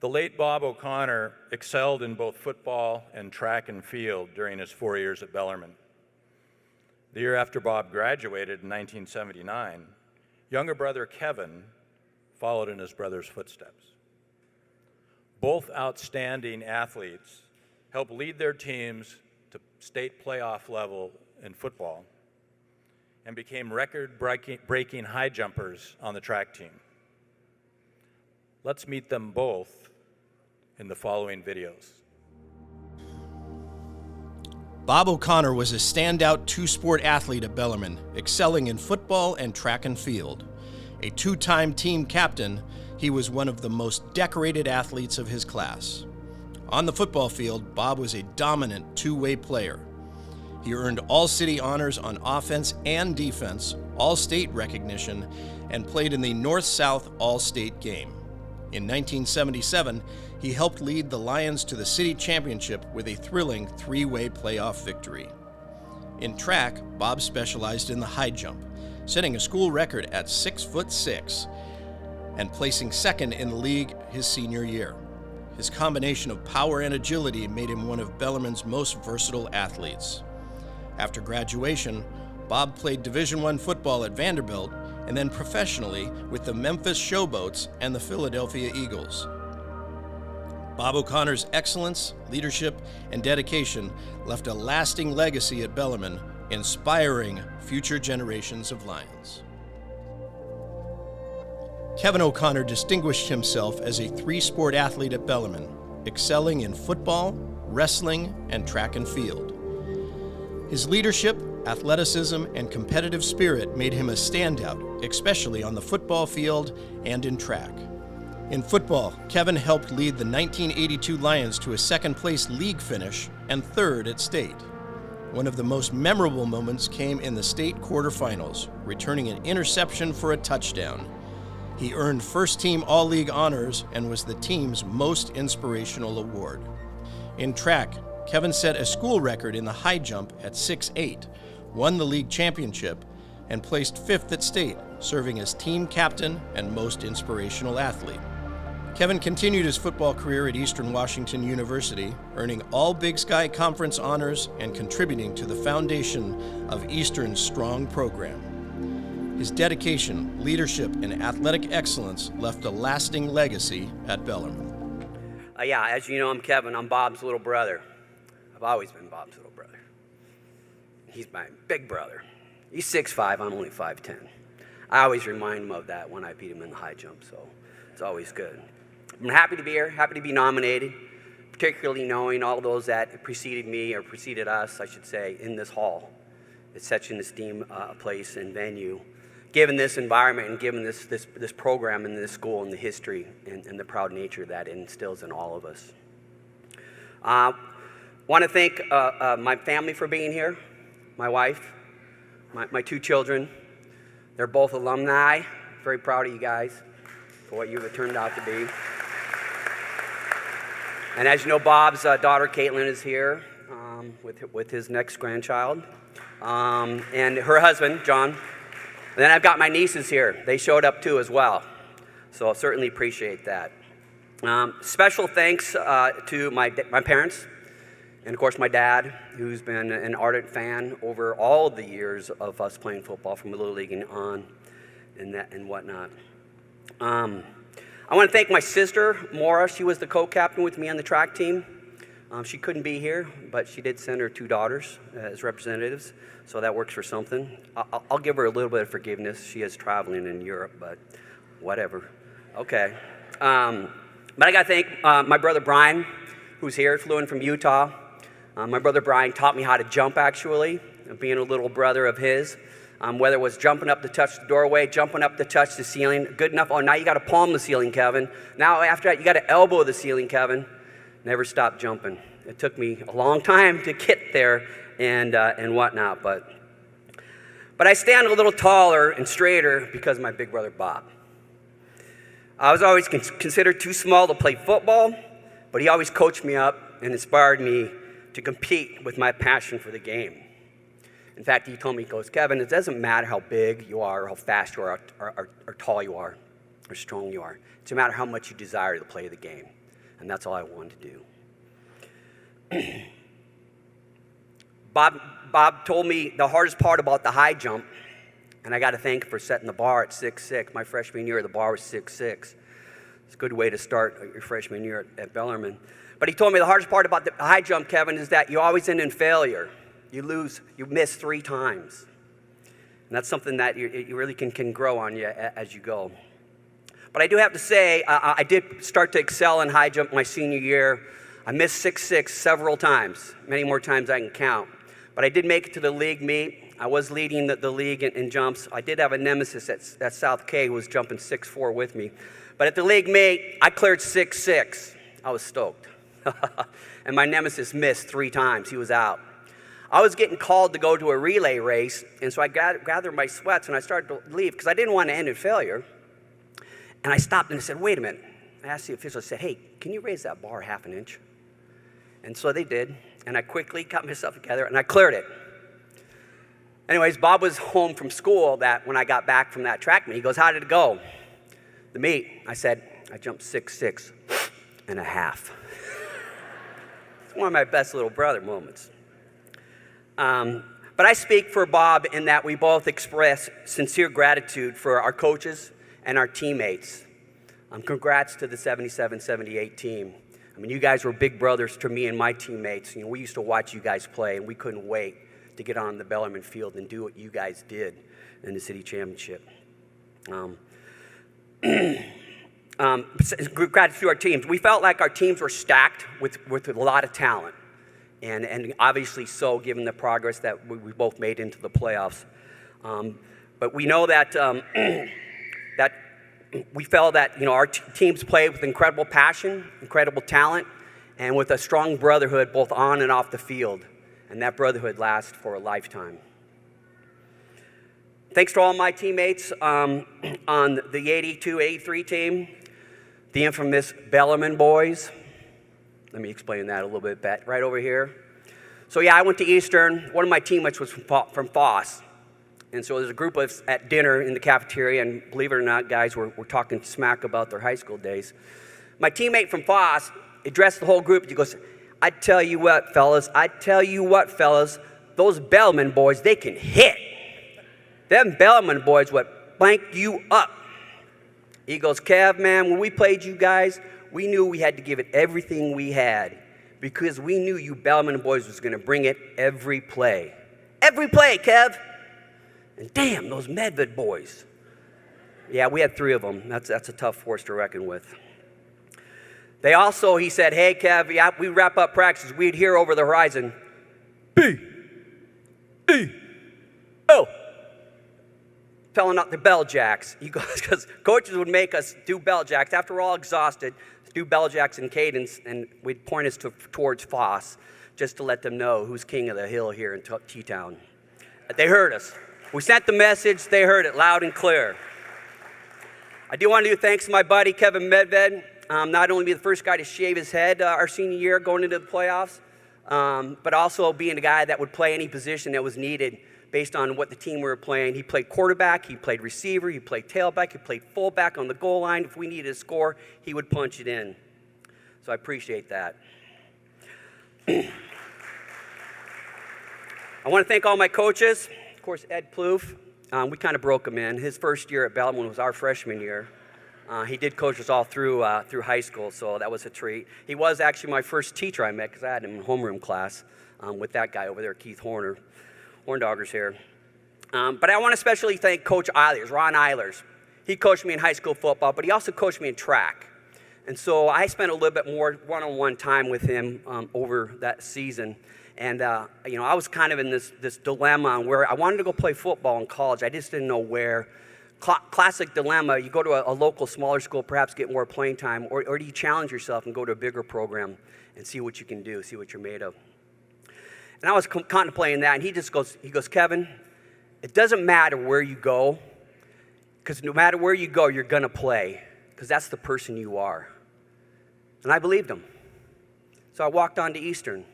The late Bob O'Connor excelled in both football and track and field during his 4 years at Bellarmine. The year after Bob graduated in 1979, younger brother Kevin followed in his brother's footsteps. Both outstanding athletes helped lead their teams to state playoff level in football and became record-breaking high jumpers on the track team. Let's meet them both in the following videos. Bob O'Connor was a standout two-sport athlete at Bellarmine, excelling in football and track and field. A two-time team captain, he was one of the most decorated athletes of his class. On the football field, Bob was a dominant two-way player. He earned all-city honors on offense and defense, all-state recognition, and played in the North-South All-State game. In 1977, he helped lead the Lions to the city championship with a thrilling three-way playoff victory. In track, Bob specialized in the high jump, setting a school record at 6'6" and placing second in the league his senior year. His combination of power and agility made him one of Bellarmine's most versatile athletes. After graduation, Bob played Division I football at Vanderbilt and then professionally with the Memphis Showboats and the Philadelphia Eagles. Bob O'Connor's excellence, leadership, and dedication left a lasting legacy at Bellarmine, inspiring future generations of Lions. Kevin O'Connor distinguished himself as a three-sport athlete at Bellarmine, excelling in football, wrestling, and track and field. His leadership, athleticism, and competitive spirit made him a standout, especially on the football field and in track. In football, Kevin helped lead the 1982 Lions to a second-place league finish and third at state. One of the most memorable moments came in the state quarterfinals, returning an interception for a touchdown. He earned first-team All-League honors and was the team's most inspirational award. In track, Kevin set a school record in the high jump at 6'8", won the league championship, and placed fifth at state, serving as team captain and most inspirational athlete. Kevin continued his football career at Eastern Washington University, earning all Big Sky Conference honors and contributing to the foundation of Eastern's strong program. His dedication, leadership, and athletic excellence left a lasting legacy at Bellarmine. As you know, I'm Kevin. I'm Bob's little brother. I've always been Bob's little brother. He's my big brother. He's 6'5", I'm only 5'10". I always remind him of that when I beat him in the high jump, so it's always good. I'm happy to be here, happy to be nominated, particularly knowing all those that preceded me, or preceded us, I should say, in this hall. It's such an esteemed place and venue, given this environment and given this program and this school and the history and the proud nature that it instills in all of us. Want to thank my family for being here, my wife, my two children. They're both alumni. Very proud of you guys for what you've turned out to be. And as you know, Bob's daughter, Caitlin, is here with his next grandchild, and her husband, John. And then I've got my nieces here. They showed up too as well, so I certainly appreciate that. Special thanks to my parents, and of course my dad, who's been an ardent fan over all the years of us playing football from Little League and on, and whatnot. I want to thank my sister, Maura. She was the co-captain with me on the track team. She couldn't be here, but she did send her two daughters as representatives, so that works for something. I'll give her a little bit of forgiveness. She is traveling in Europe, but whatever. Okay. But I got to thank my brother Brian, who's here, flew in from Utah. My brother Brian taught me how to jump, actually, being a little brother of his. Whether it was jumping up to touch the doorway, jumping up to touch the ceiling, good enough. Oh, now you got to palm the ceiling, Kevin. Now after that, you got to elbow the ceiling, Kevin. Never stop jumping. It took me a long time to get there and whatnot, but I stand a little taller and straighter because of my big brother Bob. I was always considered too small to play football, but he always coached me up and inspired me to compete with my passion for the game. In fact, he told me, he goes, Kevin, it doesn't matter how big you are, or how fast you are, or tall you are, or strong you are. It's a matter how much you desire to play the game. and that's all I wanted to do. Bob told me the hardest part about the high jump, and I got to thank him for setting the bar at 6'6". My freshman year, the bar was 6'6". It's a good way to start your freshman year at Bellarmine. But he told me the hardest part about the high jump, Kevin, is that you always end in failure. You miss 3 times. And that's something that you really can grow on you as you go. But I do have to say, I did start to excel in high jump my senior year. I missed 6'6" several times, many more times I can count. But I did make it to the league meet. I was leading the league in jumps. I did have a nemesis at South K who was jumping 6'4" with me. But at the league meet, I cleared 6'6". I was stoked. And my nemesis missed 3 times. He was out. I was getting called to go to a relay race, and so I gathered my sweats and I started to leave because I didn't want to end in failure. And I stopped and I said, wait a minute. I asked the official, I said, hey, can you raise that bar half an inch? And so they did, and I quickly got myself together and I cleared it. Anyways, Bob was home from school when I got back from that track meet. He goes, how did it go? The meet. I said, I jumped 6'6" and a half. It's one of my best little brother moments. But I speak for Bob in that we both express sincere gratitude for our coaches and our teammates. Congrats to the 77-78 team. I mean, you guys were big brothers to me and my teammates. You know, we used to watch you guys play, and we couldn't wait to get on the Bellarmine field and do what you guys did in the city championship. Gratitude to our teams. We felt like our teams were stacked with a lot of talent. And obviously so, given the progress that we both made into the playoffs. But we know that that we felt that our teams played with incredible passion, incredible talent, and with a strong brotherhood both on and off the field. And that brotherhood lasts for a lifetime. Thanks to all my teammates on the 82-83 team, the infamous Bellarmine boys. Let me explain that a little bit right over here. So yeah, I went to Eastern. One of my teammates was from Foss. And so there's a group of us at dinner in the cafeteria, and believe it or not, guys, we're talking smack about their high school days. My teammate from Foss addressed the whole group. He goes, I tell you what, fellas, those Bellarmine boys, they can hit. Them Bellarmine boys would blank you up. He goes, Kev, man, when we played you guys, we knew we had to give it everything we had because we knew you Bellarmine boys was going to bring it every play. Every play, Kev. And damn, those Medved boys. Yeah, we had 3 of them. That's a tough force to reckon with. They also, he said, hey, Kev, yeah, we wrap up practice. We'd hear over the horizon, B-E-O. Telling out the bell jacks. He goes, because coaches would make us do bell jacks. After we're all exhausted, do bell jacks in cadence, and we'd point us towards Foss just to let them know who's king of the hill here in T-Town. They heard us. We sent the message. They heard it loud and clear. I do want to do thanks to my buddy, Kevin Medved. Not only being the first guy to shave his head our senior year going into the playoffs, but also being the guy that would play any position that was needed based on what the team we were playing. He played quarterback, he played receiver, he played tailback, he played fullback on the goal line. If we needed a score, he would punch it in. So I appreciate that. I want to thank all my coaches. Of course, Ed Plouffe, we kind of broke him in. His first year at Bellarmine was our freshman year. He did coach us all through high school, so that was a treat. He was actually my first teacher I met because I had him in homeroom class with that guy over there, Keith Horner. Horndogger's here. But I want to especially thank Coach Eilers, Ron Eilers. He coached me in high school football, but he also coached me in track. And so I spent a little bit more one-on-one time with him over that season. And, I was kind of in this dilemma where I wanted to go play football in college. I just didn't know where. Classic dilemma, you go to a local smaller school, perhaps get more playing time, or do you challenge yourself and go to a bigger program and see what you can do, see what you're made of. And I was contemplating that, and he goes, Kevin, it doesn't matter where you go, because no matter where you go, you're going to play, because that's the person you are. And I believed him. So I walked on to Eastern.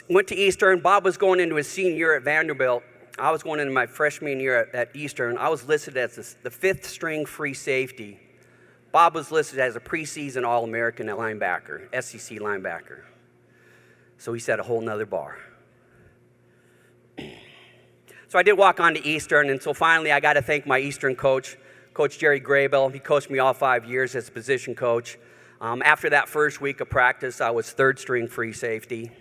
Went to Eastern. Bob was going into his senior year at Vanderbilt. I was going into my freshman year at Eastern. I was listed as the 5th string free safety Bob was listed as a preseason All-American linebacker, SEC linebacker. So he set a whole nother bar. So I did walk on to Eastern, and so finally I got to thank my Eastern coach, Coach Jerry Graybill. He coached me all 5 years as a position coach. After that first week of practice, I was third string free safety.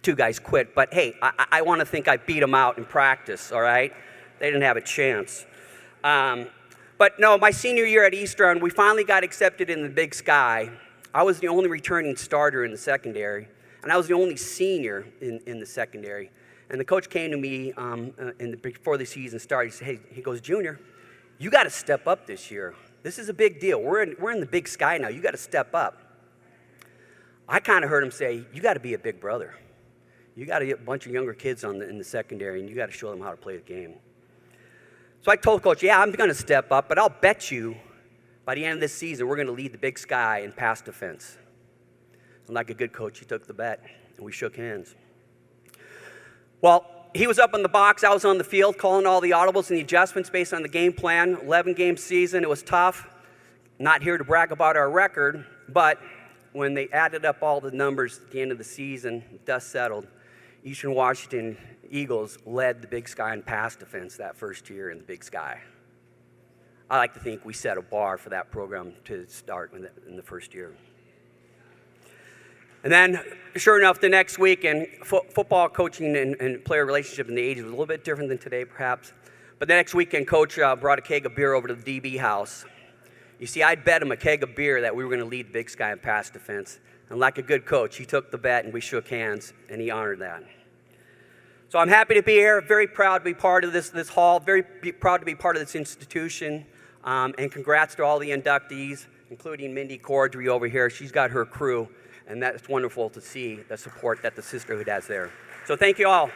2 guys quit, but hey, I want to think I beat them out in practice, all right? They didn't have a chance. But no, my senior year at Eastern, we finally got accepted in the Big Sky. I was the only returning starter in the secondary, and I was the only senior in the secondary. And the coach came to me before the season started. He said, he goes, Junior, you got to step up this year. This is a big deal. We're in the Big Sky now. You got to step up. I kind of heard him say, you got to be a big brother. You got to get a bunch of younger kids in the secondary, and you got to show them how to play the game. So I told Coach, yeah, I'm going to step up, but I'll bet you by the end of this season, we're going to lead the Big Sky in pass defense. And like a good coach, he took the bet, and we shook hands. Well, he was up in the box. I was on the field calling all the audibles and the adjustments based on the game plan. 11-game season. It was tough. Not here to brag about our record, but when they added up all the numbers at the end of the season, dust settled, Eastern Washington Eagles led the Big Sky in pass defense that first year in the Big Sky. I like to think we set a bar for that program to start in the first year. And then, sure enough, the next week, and football coaching and player relationship in the 80s was a little bit different than today, perhaps. But the next weekend, Coach brought a keg of beer over to the DB house. You see, I'd bet him a keg of beer that we were going to lead the Big Sky in pass defense. And like a good coach, he took the bet, and we shook hands, and he honored that. So I'm happy to be here, very proud to be part of this hall, very proud to be part of this institution, and congrats to all the inductees, including Mindy Cordry over here. She's got her crew, and that's wonderful to see the support that the sisterhood has there. So thank you all.